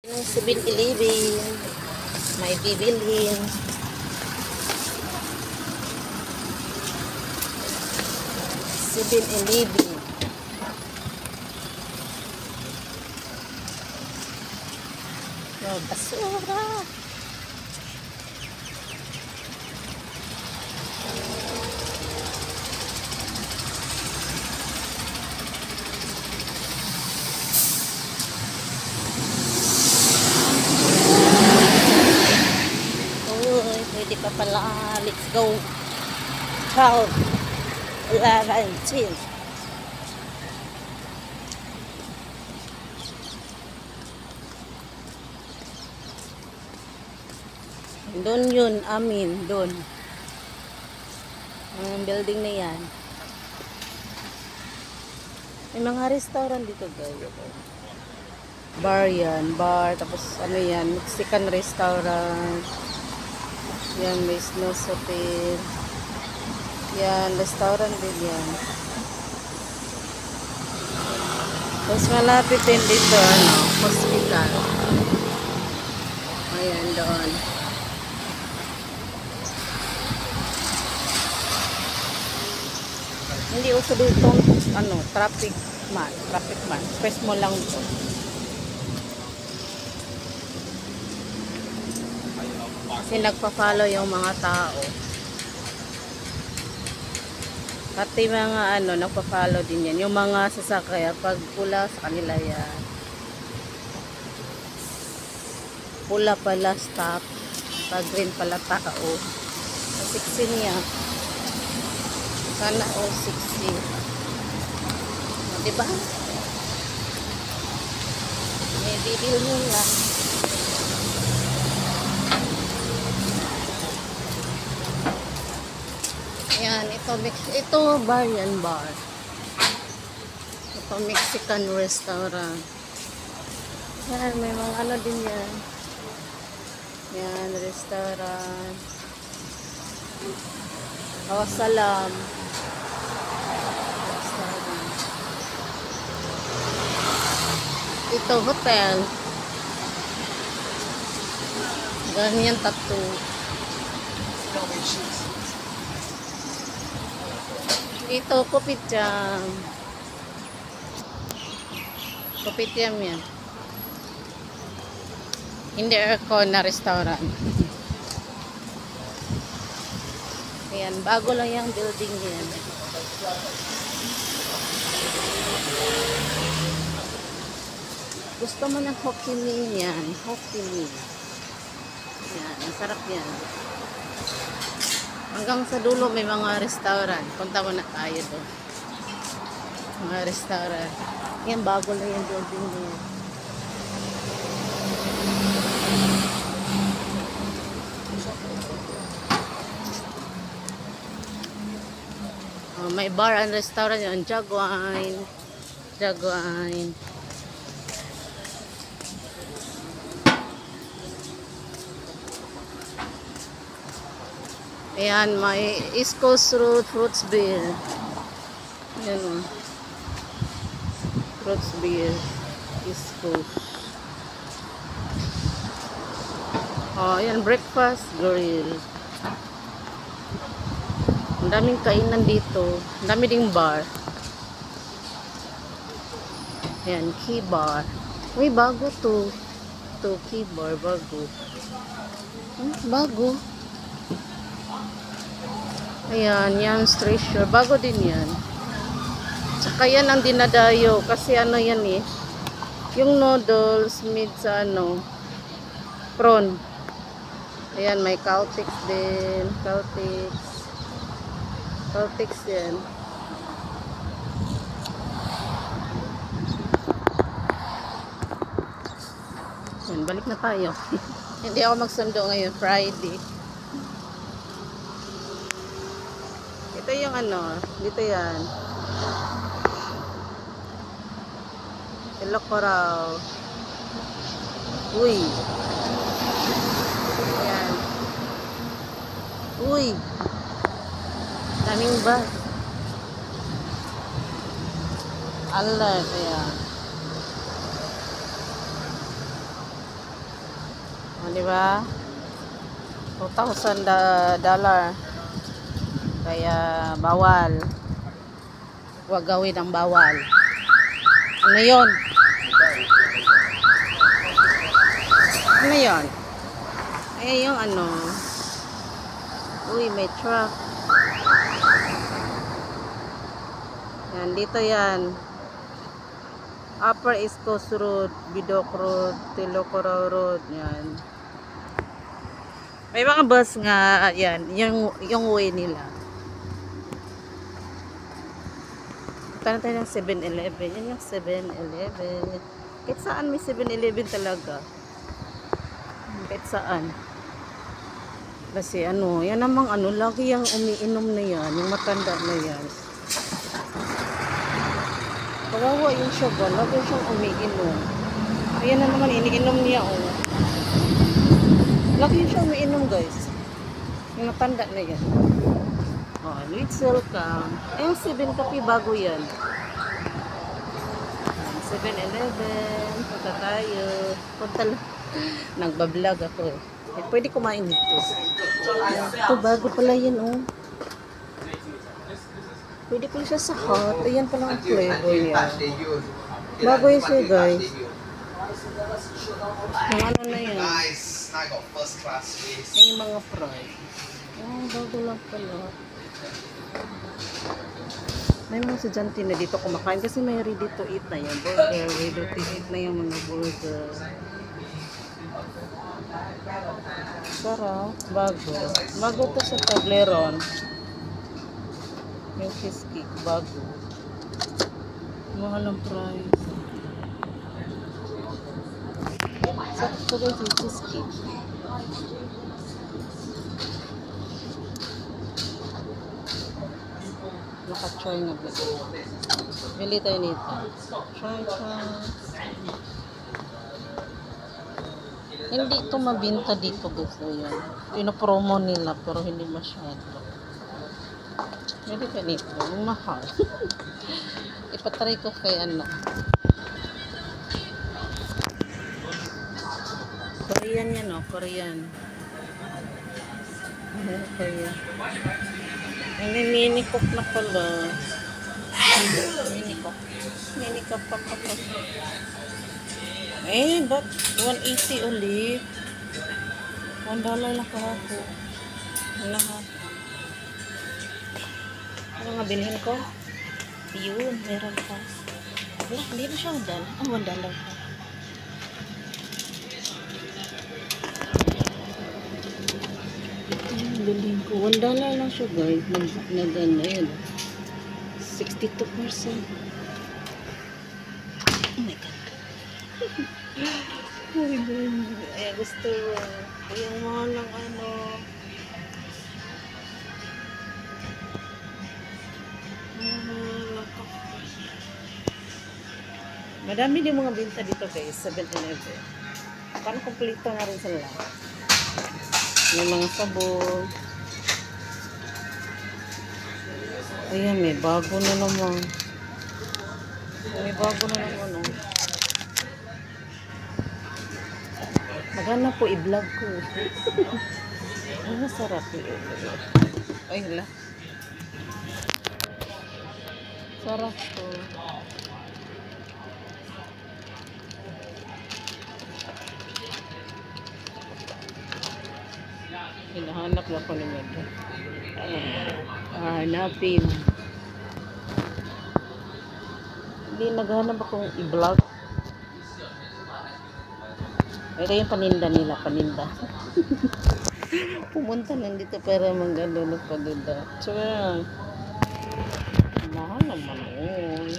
Ng 7-Eleven, may bibilhin. 7-Eleven. Oh, basura. Pwede pa pala. Let's go. 12, 11, 10. Doon yun, amin. Doon. Ang building na yan. May mga restaurant dito, guys. Bar yan. Bar. Tapos ano yan. Mexican restaurant. Yan, may Snows Hotel. Yan, restaurant din yan. Tapos malapit din dito, ano, hospital. Ayan, doon. Hindi uso dito, ano, traffic man. Traffic man. Press mo lang ito. Kasi nagpa-follow yung mga tao. Pati mga ano, nagpa-follow din yan. Yung mga sasakay, pag pula sa kanila yan. Pula pala stop. Pag green pala tao. 16 niya. Sana o 60. Diba? May bibilhin lang. Ayan, ito bar yan, bar. Ito Mexican restaurant. Yan, may mga ano din yan. Yan, restaurant. Salam. Restaurant. Ito, hotel. Ganyan tattoo. Ito, kopitiam. Kopitiam yan. Hindi aircon na restaurant. Ayan, bago lang yung building yan. Gusto mo ng Hokkien Mee yan. Hokkien Mee. Ayan, masarap yan. Hanggang sa dulo may mga restaurant. Punta mo na tayo doon. Mga restaurant. Yan, bago lang yung building niya. Oh, may bar and restaurant yan. Jaguine. Jaguine. Ayan, may East Coast Road Fruits Beer. Ayan o. Fruits Beer. East Coast. Oh, ayan, breakfast grill. Ang daming kainan dito. Ang dami ding bar. Ayan, key bar. Uy, bago to. Ito, key bar, bago. Bago. Ayan, yan, treasure. Bago din yan. Tsaka yan ang dinadayo. Kasi ano yan eh. Yung noodles made sa ano, prawn. Ayan, may Caltex din. Caltex. Caltex yan. Ayan, balik na tayo. Hindi ako magsundo ngayon, Friday. Ito yung ano, dito yan. Hello Coral. Uy. Ayan. Uy. Daming bus. Alert, ayan. Di ba? $2,000 dollar. Kaya bawal. Huwag gawin ang bawal. Ano yun? Ano yun? Eh, yung ano. Uy, may truck. Yan, dito yan. Upper East Coast Road, Bidok Road, Tilocoro Road. Yan. May mga bus nga. Yan, yung way nila. Punta tayo ng 7-Eleven. Yan yung 7-Eleven. Kahit saan may 7-Eleven talaga. Kahit saan. Kasi ano, yan namang ano, lagi yung umiinom na yan. Yung matanda na yan. Kawawa yung siya ba? Lagi siyang umiinom. Ayan na naman, iniinom niya oh. Lagi siyang umiinom guys. Yung matanda na yan. Oh, Little Cam. Yung 7 Coffee bago yan. 7-Eleven. Punta tayo. Punta lang. Nagbablog ako eh. Pwede kumain dito. Ito, bago pala yan oh. Pwede pala siya sa hot. Ayan pala ang flavor niya. Bago yun siya guys. Yung ano na yan. Ay, yung mga fry. Oh, bago lang pala. May mga estudyante na dito kumakain kasi may ready to eat na yan. Burger, ready to eat na yung mga burger. Sarap. Bago. Bago to sa Toblerone. Yung cheesecake. Bago. Mahal ang price. Sarap to guys yung cheesecake. Naka-try na ba? Bili tayo nito. Try. Hindi ito mabinta dito guys. Ayan. Pinopromo nila pero hindi masyado. Bili tayo nito. Mahal. Ipatry ko kay ano. Korean yan o. Korean. Korean. May mini cook na pala. Mini cook pa. Eh, but 180 ulit. $1 lang kahapon. Ano ha? Ano nga bilhin ko? Yun, meron pa. Wala, hindi na siya $1. $1 pa. Bilhin ko. $1 lang siya guys. Nag-ano yun. 62%. Oh my God. Ay, gusto yung mga lang ano. Madami din mga binta dito guys. 7-Eleven. Parang kompleto na rin sila. May mga sabon. Ayan, may bago na naman. May bago na naman, oh. Magana po i-vlog ko. Ay, masarap yun. Ay, hala. Sarap po. Hinahanap na ko naman. Hanapin. Hindi, naghanap akong i-vlog. Ito yung paninda nila, paninda. Pumunta lang dito para mag-alunod pa duda. So, mahal naman yun.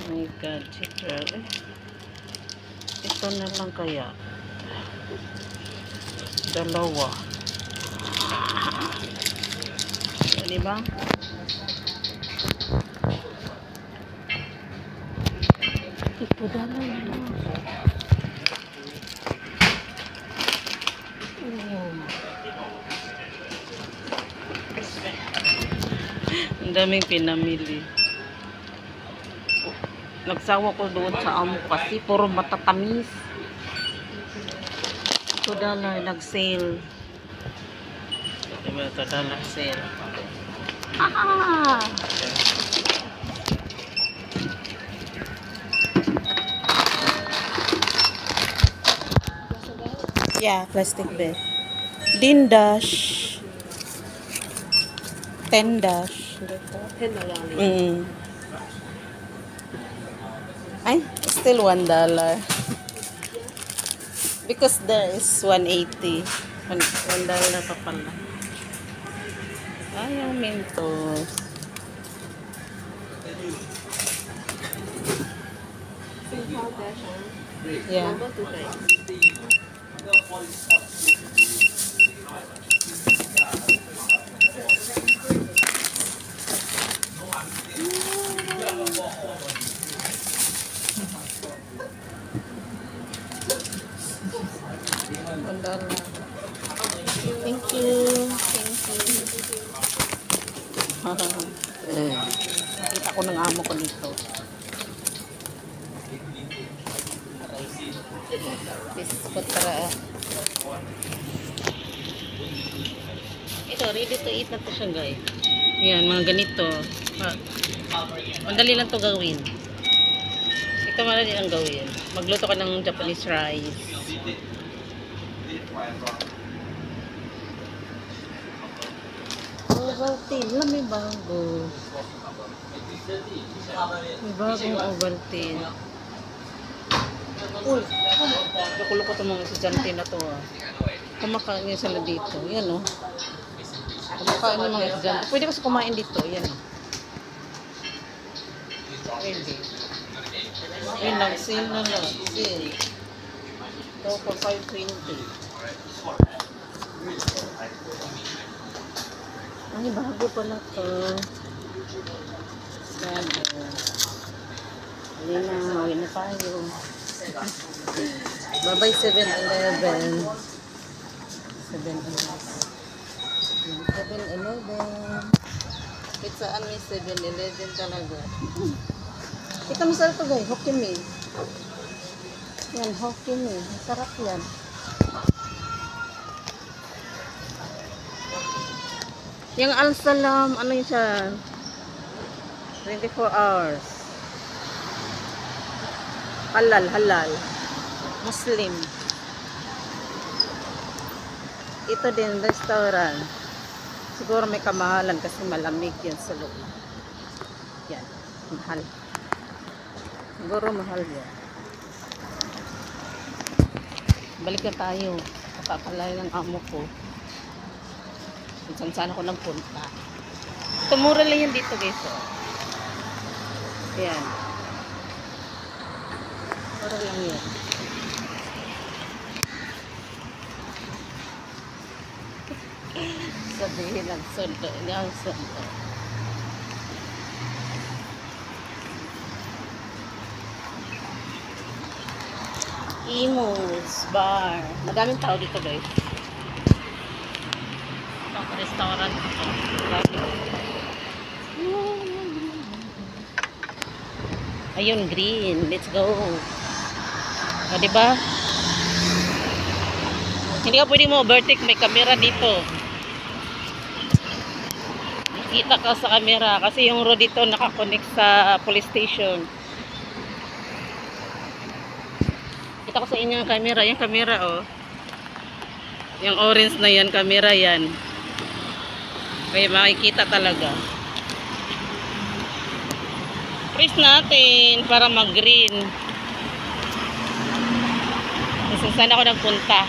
Oh my God, cheaper. Ito na lang kaya. Dalawa. Diba? Ito dalawa. daming pinamili. Nagsawa ko doon sa amo kasi puro matatamis. $2 nag-sale. Diba, $2 sale. Ah! Yeah, plastic bag. Dindash. 10 dash. 10 na lang. Ay, still $1. Because there is 180. $1 pa pala. Ay, yung Mentos. Yeah. $1. Thank you. Thank you. Nakita ko ng amo ko dito. Biskot para. Ito, ready to eat na to siya, guys. Yan, mga ganito. Madali lang to gawin. Ito madali lang gawin. Magluto ka ng Japanese rice. Ovaltine lang, may bago. May bagong Ovaltine. Uy, nakuloko itong mga estudyante na to ah. Kumakain niya sila dito. Yan oh. Kumakain yung mga estudyante. Pwede kasi kumain dito. Yan oh. Pwede. Ayun lang, sale na lang. Sale. Ito for $5.20. Ay, bago pala to. Bago. Hindi na, mawin na tayo. Bye-bye 7-Eleven. 7-Eleven. Pitsaan may 7-Eleven talaga. Ito masarap to guys, Hokkien Mee. Yan, Hokkien Mee. Masarap yan. Yung Al-Salam, ano yun siya? 24 hours. Halal. Muslim. Ito din, restaurant. Siguro may kamahalan kasi malamig yan sa loob. Yan, mahal. Siguro mahal yan. Balik na tayo. Papapalay ng amo ko. Kung saan ako nang punta. Ito, mura lang yan dito guys. Oh. Yan. Mura lang yan. Sabihin ang sundo. Ang sundo. Imus Bar. Madaming tao dito guys. Itong restaurant ito. Ayun, green. Let's go. O, diba? Hindi ka pwede mo overtake. May camera dito. Nakita ka sa camera. Kasi yung road dito nakakonect sa police station. Kita ko sa inyo yung camera. Yung camera, oh. Yung orange na yan, camera yan. Kaya makikita talaga. Press natin para mag-green. Kasi saan ako nagpunta.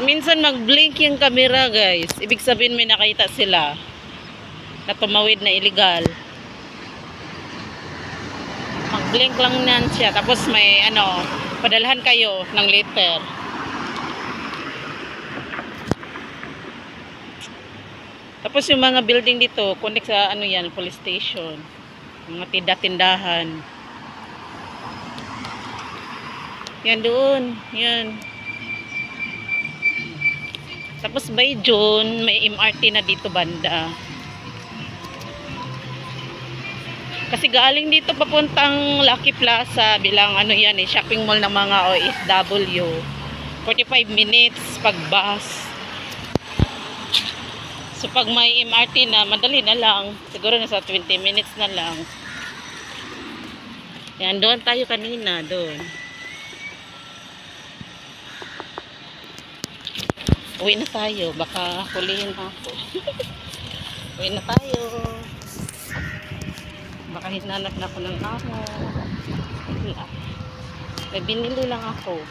Minsan mag-blink yung camera guys. Ibig sabihin may nakita sila na tumawid na illegal. Mag-blink lang yan siya. Tapos may ano, padalhan kayo ng letter. Tapos yung mga building dito, connect sa ano yan, police station. Mga tindahan. Yan doon. Yan. Tapos by June, may MRT na dito banda. Kasi galing dito papuntang Lucky Plaza bilang ano yan eh, shopping mall ng mga OFW. 45 minutes pag bus. So pag may MRT na, madali na lang. Siguro nasa 20 minutes na lang. Yan, doon tayo kanina, doon. Uwi na tayo, baka hulihin ako. Uwi na tayo. Baka hinanap na ako ng amo. May binili lang ako.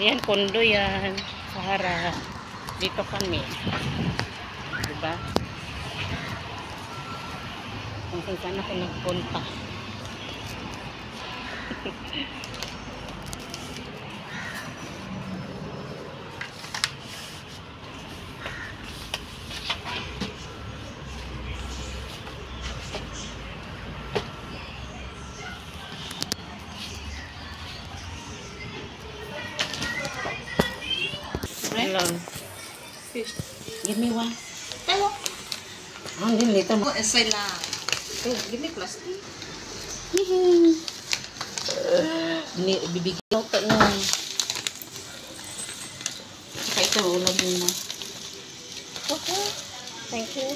Yan, kondo yan. Sa harap. Dito kami. Diba? Kung saan ako nagpunta. Hello. Fish. Give me one. Pero, Ang dito mo. essay lang. Oh, give me plastic. Bibigyan ko na. Saka ito, ulam mo. Okay. Thank you.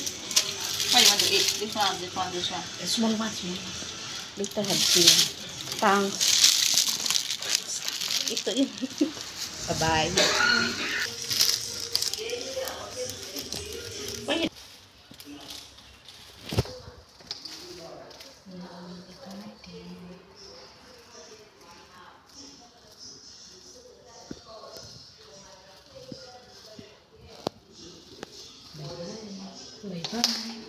How you want to eat? This one, this one. Small one, small one. Later, have tea. Thanks. Ito yun. Bye-bye. Wait. Bye-bye.